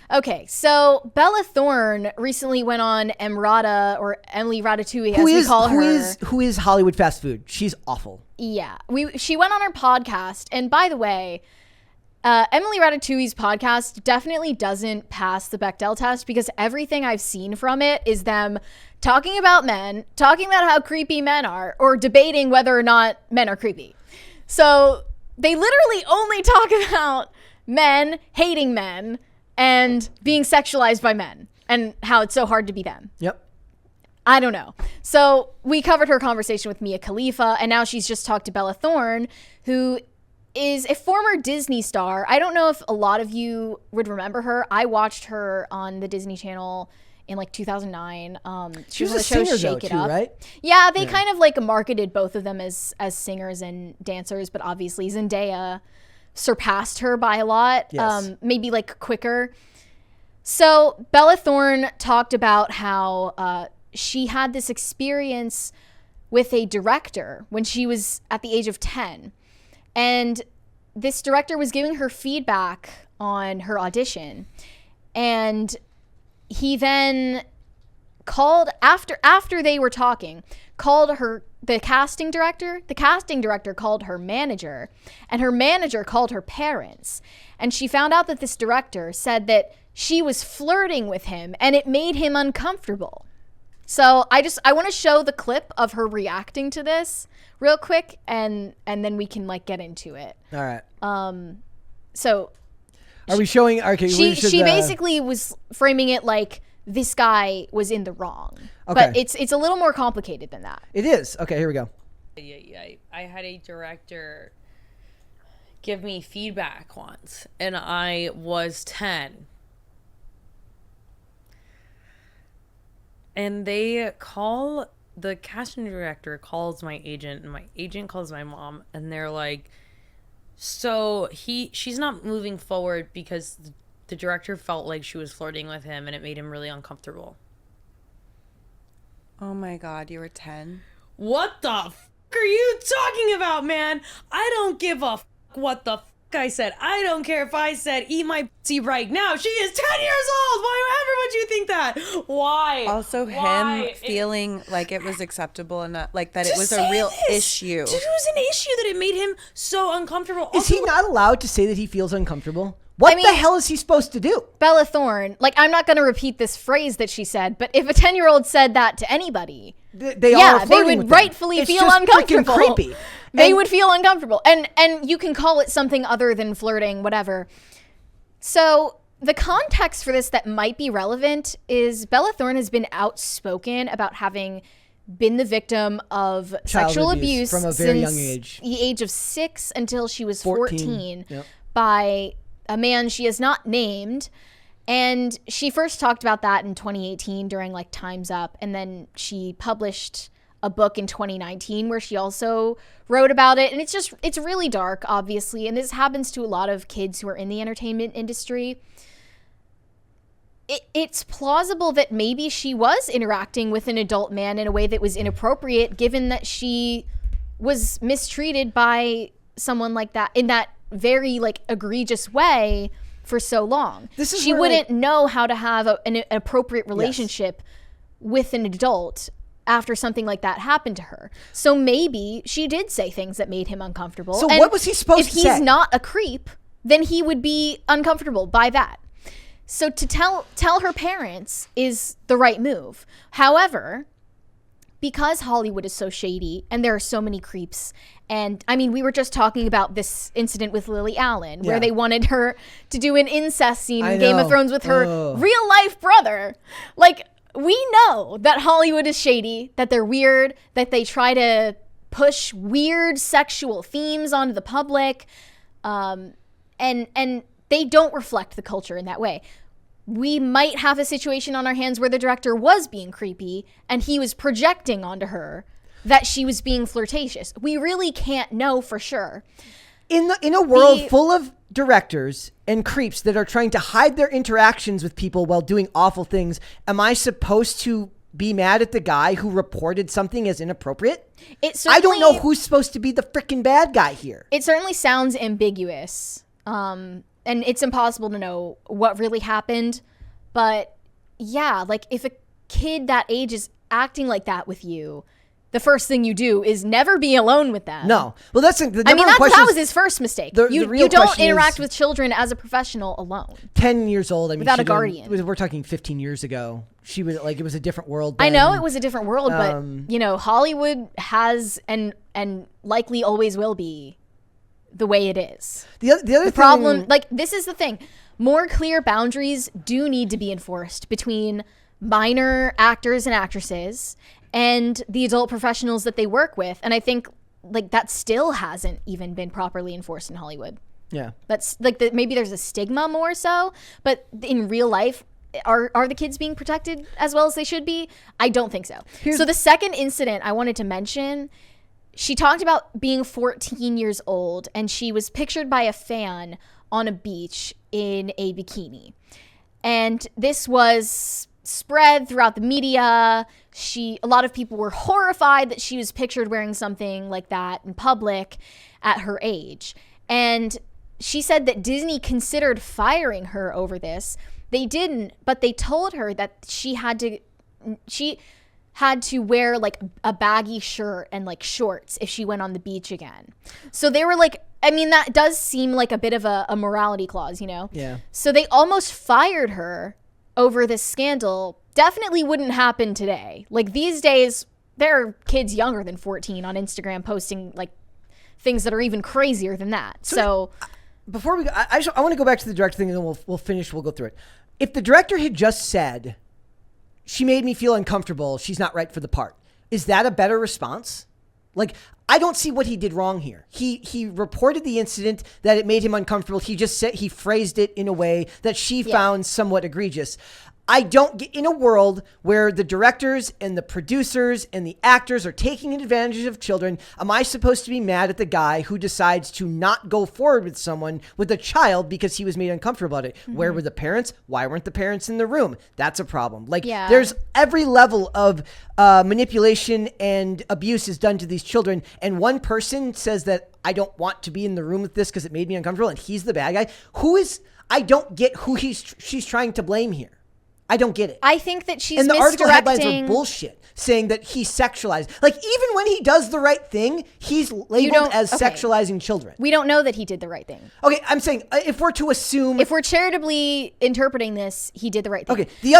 Okay, so Bella Thorne recently went on Emrata, or Emily Ratatouille, as we call her. Who is Hollywood fast food? She's awful. Yeah, she went on her podcast, and by the way, Emily Ratatouille's podcast definitely doesn't pass the Bechdel test, because everything I've seen from it is them talking about men, talking about how creepy men are, or debating whether or not men are creepy. So they literally only talk about men hating men and being sexualized by men and how it's so hard to be them. Yep. I don't know. So we covered her conversation with Mia Khalifa, and now she's just talked to Bella Thorne, who is a former Disney star. I don't know if a lot of you would remember her. I watched her on the Disney Channel in like 2009. She was a singer though, too, right? Yeah, they kind of like marketed both of them as singers and dancers, but obviously Zendaya surpassed her by a lot, Yes. maybe like quicker. So Bella Thorne talked about how she had this experience with a director when she was at the age of 10. And this director was giving her feedback on her audition. And he then called, after they were talking, called her, the casting director called her manager, and her manager called her parents. And she found out that this director said that she was flirting with him, and it made him uncomfortable. So I want to show the clip of her reacting to this real quick, and then we can like get into it. All right. So are we showing? Okay. She basically was framing it like this guy was in the wrong. Okay. But it's a little more complicated than that. It is. Okay, here we go. I had a director give me feedback once, and I was 10. And the casting director calls my agent, and my agent calls my mom, and they're like, so she's not moving forward because the director felt like she was flirting with him, and it made him really uncomfortable. Oh my God, you were 10? What the f*** are you talking about, man? I don't give a f*** what the f*** I said. I don't care if I said eat my pussy right now. She is 10 years old. Why would you think that? Why? Also, him feeling like it was acceptable and not like that it was a real issue. It was an issue that it made him so uncomfortable. Is he not allowed to say that he feels uncomfortable? What the hell is he supposed to do? Bella Thorne, like, I'm not going to repeat this phrase that she said, but if a 10-year-old said that to anybody, they would rightfully feel uncomfortable. It's just freaking creepy. They would feel uncomfortable. And you can call it something other than flirting, whatever. So the context for this that might be relevant is Bella Thorne has been outspoken about having been the victim of sexual abuse from a very young since age. the age of 6 until she was 14 Yep. by a man she has not named. And she first talked about that in 2018 during like Time's Up, and then she published a book in 2019 where she also wrote about it. And it's really dark, obviously, and this happens to a lot of kids who are in the entertainment industry. It's plausible that maybe she was interacting with an adult man in a way that was inappropriate, given that she was mistreated by someone like that in that very like egregious way for so long. She wouldn't know how to have an appropriate relationship with an adult after something like that happened to her. So maybe she did say things that made him uncomfortable. So what was he supposed to say? If he's not a creep, then he would be uncomfortable by that. So to tell her parents is the right move. However, because Hollywood is so shady and there are so many creeps, and I mean, we were just talking about this incident with Lily Allen where they wanted her to do an incest scene in Game of Thrones with her real life brother. Like, we know that Hollywood is shady, that they're weird, that they try to push weird sexual themes onto the public, and they don't reflect the culture in that way. We might have a situation on our hands where the director was being creepy and he was projecting onto her that she was being flirtatious. We really can't know for sure. In a world full of directors and creeps that are trying to hide their interactions with people while doing awful things, am I supposed to be mad at the guy who reported something as inappropriate? I don't know who's supposed to be the freaking bad guy here. It certainly sounds ambiguous. and it's impossible to know what really happened, but yeah, like if a kid that age is acting like that with you, the first thing you do is never be alone with them. No. Well, that's the I mean, number one that was his first mistake. The You real don't question interact is- with children as a professional alone. 10 years old. I mean, Without a she didn't- guardian. We're talking 15 years ago. She was like, it was a different world. I then. know it was a different world, but you know, Hollywood has and likely always will be the way it is. The other Problem, thing, like this is the thing. More clear boundaries do need to be enforced between minor actors and actresses and the adult professionals that they work with. And I think like that still hasn't even been properly enforced in Hollywood. yeah. That's like maybe there's a stigma more so, but in real life, are the kids being protected as well as they should be? I don't think so. So the second incident I wanted to mention, she talked about being 14 years old and she was pictured by a fan on a beach in a bikini. And this was spread throughout the media. A lot of people were horrified that she was pictured wearing something like that in public at her age. And she said that Disney considered firing her over this. They didn't, but they told her that she had to wear like a baggy shirt and like shorts if she went on the beach again. So they were like, I mean, that does seem like a bit of a morality clause, you know? Yeah. So they almost fired her over this scandal. Definitely wouldn't happen today. Like these days, there are kids younger than 14 on Instagram posting like things that are even crazier than that. So Before we go, I want to go back to the director thing and then we'll finish. We'll go through it. If the director had just said, she made me feel uncomfortable, she's not right for the part, is that a better response? Like, I don't see what he did wrong here. He reported the incident that it made him uncomfortable. He just said, he phrased it in a way that she found somewhat egregious. I don't get in a world where the directors and the producers and the actors are taking advantage of children. Am I supposed to be mad at the guy who decides to not go forward with someone with a child because he was made uncomfortable about it? Mm-hmm. Where were the parents? Why weren't the parents in the room? That's a problem. Like there's every level of manipulation and abuse is done to these children. And one person says that I don't want to be in the room with this because it made me uncomfortable. And he's the bad guy. I don't get who she's trying to blame here. I don't get it. I think that she's and the article headlines misdirecting. are bullshit, saying that he sexualized. Like, even when he does the right thing, he's labeled as sexualizing children. We don't know that he did the right thing. Okay, I'm saying if we're to assume, if we're charitably interpreting this, he did the right thing. Okay, the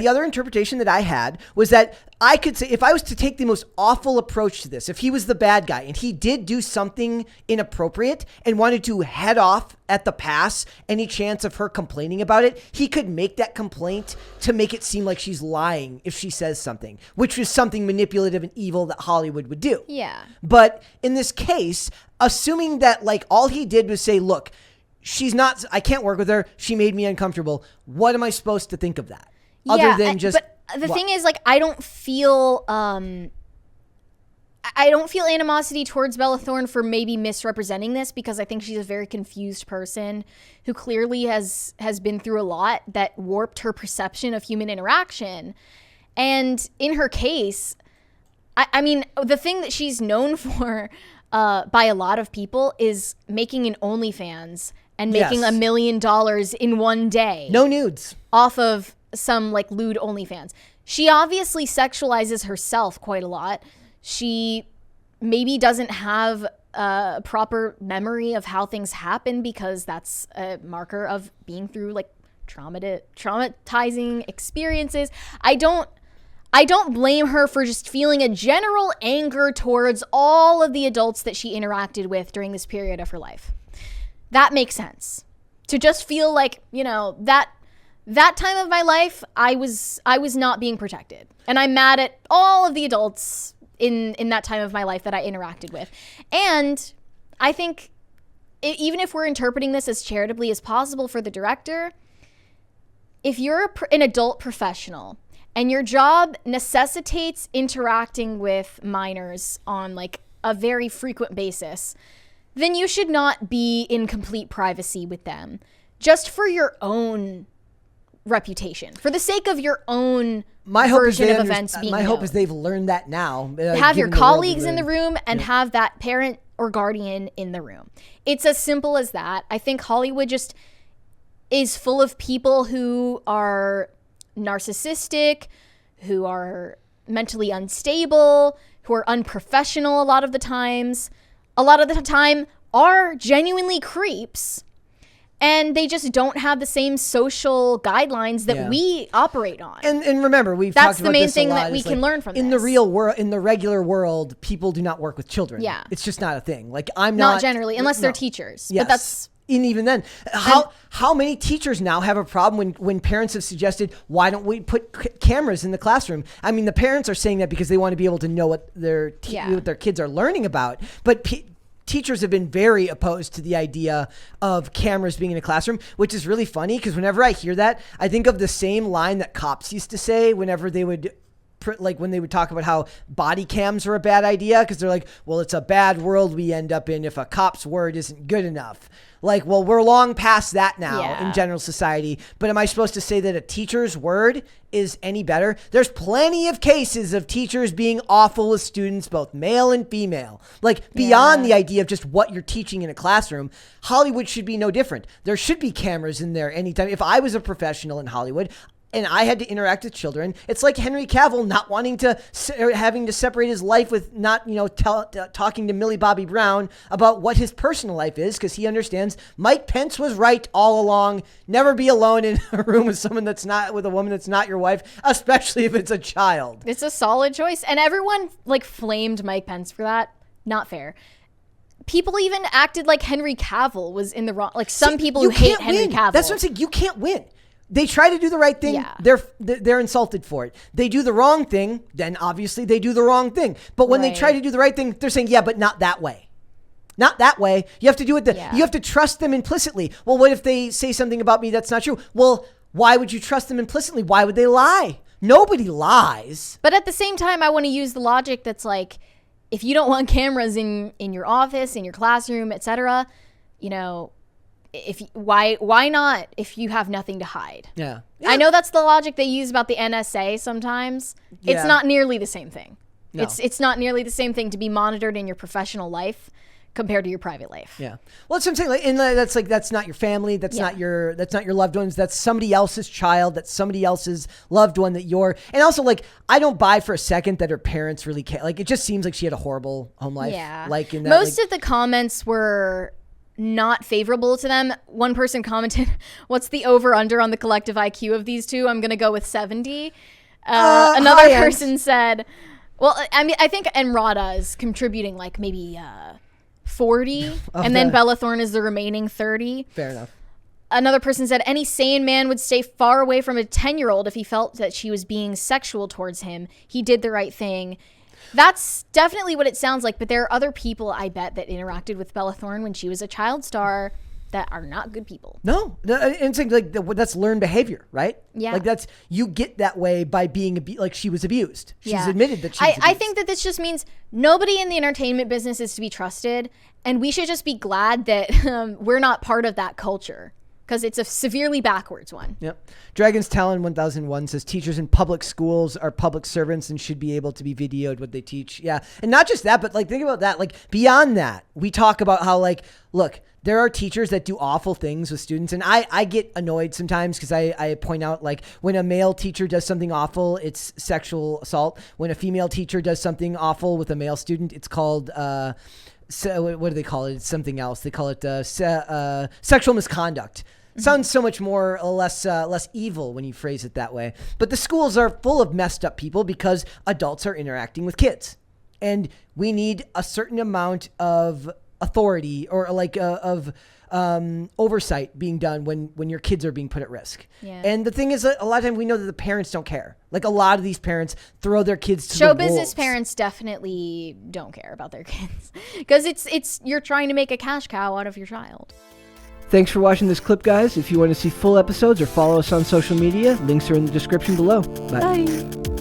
other interpretation that I had was that I could say, if I was to take the most awful approach to this, if he was the bad guy and he did do something inappropriate and wanted to head off at the pass any chance of her complaining about it, he could make that complaint to make it seem like she's lying if she says something, which is something manipulative and evil that Hollywood would do. Yeah. But in this case, assuming that like all he did was say, look, I can't work with her. She made me uncomfortable. What am I supposed to think of that? Other than just... But the thing is, like, I don't feel animosity towards Bella Thorne for maybe misrepresenting this, because I think she's a very confused person who clearly has been through a lot that warped her perception of human interaction. And in her case, I mean, the thing that she's known for by a lot of people is making an OnlyFans and making $1 million in one day. No nudes. Off of some like lewd OnlyFans. She obviously sexualizes herself quite a lot. She maybe doesn't have a proper memory of how things happen, because that's a marker of being through like traumatizing experiences. I don't blame her for just feeling a general anger towards all of the adults that she interacted with during this period of her life. That makes sense. To just feel like, you know, that time of my life, I was not being protected. And I'm mad at all of the adults in that time of my life that I interacted with. And I think even if we're interpreting this as charitably as possible for the director, if you're an adult professional and your job necessitates interacting with minors on like a very frequent basis, then you should not be in complete privacy with them, just for your own reputation, for the sake of your own version of events being known. My hope is they've learned that now. Have your colleagues in the room and have that parent or guardian in the room. It's as simple as that. I think Hollywood just is full of people who are narcissistic, who are mentally unstable, who are unprofessional a lot of the times, a lot of the time are genuinely creeps. And they just don't have the same social guidelines that we operate on. And remember, we've That's talked the about main this thing a lot, that we is can learn from in this. the real world, in the regular world, people do not work with children. Yeah. It's just not a thing. Like I'm Not generally, unless they're teachers. Yes. But that's... And even then, how many teachers now have a problem when parents have suggested, why don't we put cameras in the classroom? I mean, the parents are saying that because they want to be able to know what their kids are learning about. But teachers have been very opposed to the idea of cameras being in a classroom, which is really funny because whenever I hear that, I think of the same line that cops used to say whenever they would when they would talk about how body cams are a bad idea, because they're like, well, it's a bad world we end up in if a cop's word isn't good enough. Like, well, we're long past that now in general society. But am I supposed to say that a teacher's word is any better? There's plenty of cases of teachers being awful with students, both male and female. Like, beyond the idea of just what you're teaching in a classroom, Hollywood should be no different. There should be cameras in there anytime. If I was a professional in Hollywood and I had to interact with children, it's like Henry Cavill not wanting to, having to separate his life with not, talking to Millie Bobby Brown about what his personal life is, because he understands Mike Pence was right all along. Never be alone in a room with with a woman that's not your wife, especially if it's a child. It's a solid choice. And everyone flamed Mike Pence for that. Not fair. People even acted like Henry Cavill was in the wrong. Some people who hate Henry Cavill. That's what I'm saying. You can't win. They try to do the right thing. Yeah. They're insulted for it. They do the wrong thing. Then obviously they do the wrong thing. But when they try to do the right thing, they're saying, yeah, but not that way. Not that way. You have to do it. You have to trust them implicitly. Well, what if they say something about me that's not true? Well, why would you trust them implicitly? Why would they lie? Nobody lies. But at the same time, I want to use the logic that's like, if you don't want cameras in your office, in your classroom, etc., why not if you have nothing to hide? Yeah. I know that's the logic they use about the NSA sometimes. Yeah. It's not nearly the same thing. No. It's not nearly the same thing to be monitored in your professional life compared to your private life. Yeah. Well, that's what I'm saying. That's not your family. That's not your loved ones. That's somebody else's child. That's somebody else's loved one and also I don't buy for a second that her parents really care. It just seems like she had a horrible home life. Yeah. Most of the comments were not favorable to them. One person commented, what's the over under on the collective IQ of these two? I'm going to go with 70. Another person said, well, I mean, I think Enrada is contributing maybe 40 and then Bella Thorne is the remaining 30. Fair enough. Another person said, any sane man would stay far away from a 10-year-old if he felt that she was being sexual towards him. He did the right thing. That's definitely what it sounds like, but there are other people, I bet, that interacted with Bella Thorne when she was a child star that are not good people. No, it's that's learned behavior, right? Yeah. You get that way by being, she was abused. She's admitted that she was abused. I think that this just means nobody in the entertainment business is to be trusted, and we should just be glad that we're not part of that culture. Because it's a severely backwards one. Yep. Dragon's Talon 1001 says teachers in public schools are public servants and should be able to be videoed what they teach. Yeah. And not just that, but think about that. Beyond that, we talk about how look, there are teachers that do awful things with students. And I get annoyed sometimes because I point out when a male teacher does something awful, it's sexual assault. When a female teacher does something awful with a male student, it's called, so what do they call it? It's something else. They call it sexual misconduct. Sounds so much more less evil when you phrase it that way. But the schools are full of messed up people because adults are interacting with kids, and we need a certain amount of authority or oversight being done when your kids are being put at risk. Yeah. And the thing is, a lot of times we know that the parents don't care. A lot of these parents throw their kids to show the business wolves. Parents definitely don't care about their kids because it's you're trying to make a cash cow out of your child. Thanks for watching this clip, guys. If you want to see full episodes or follow us on social media, links are in the description below. Bye.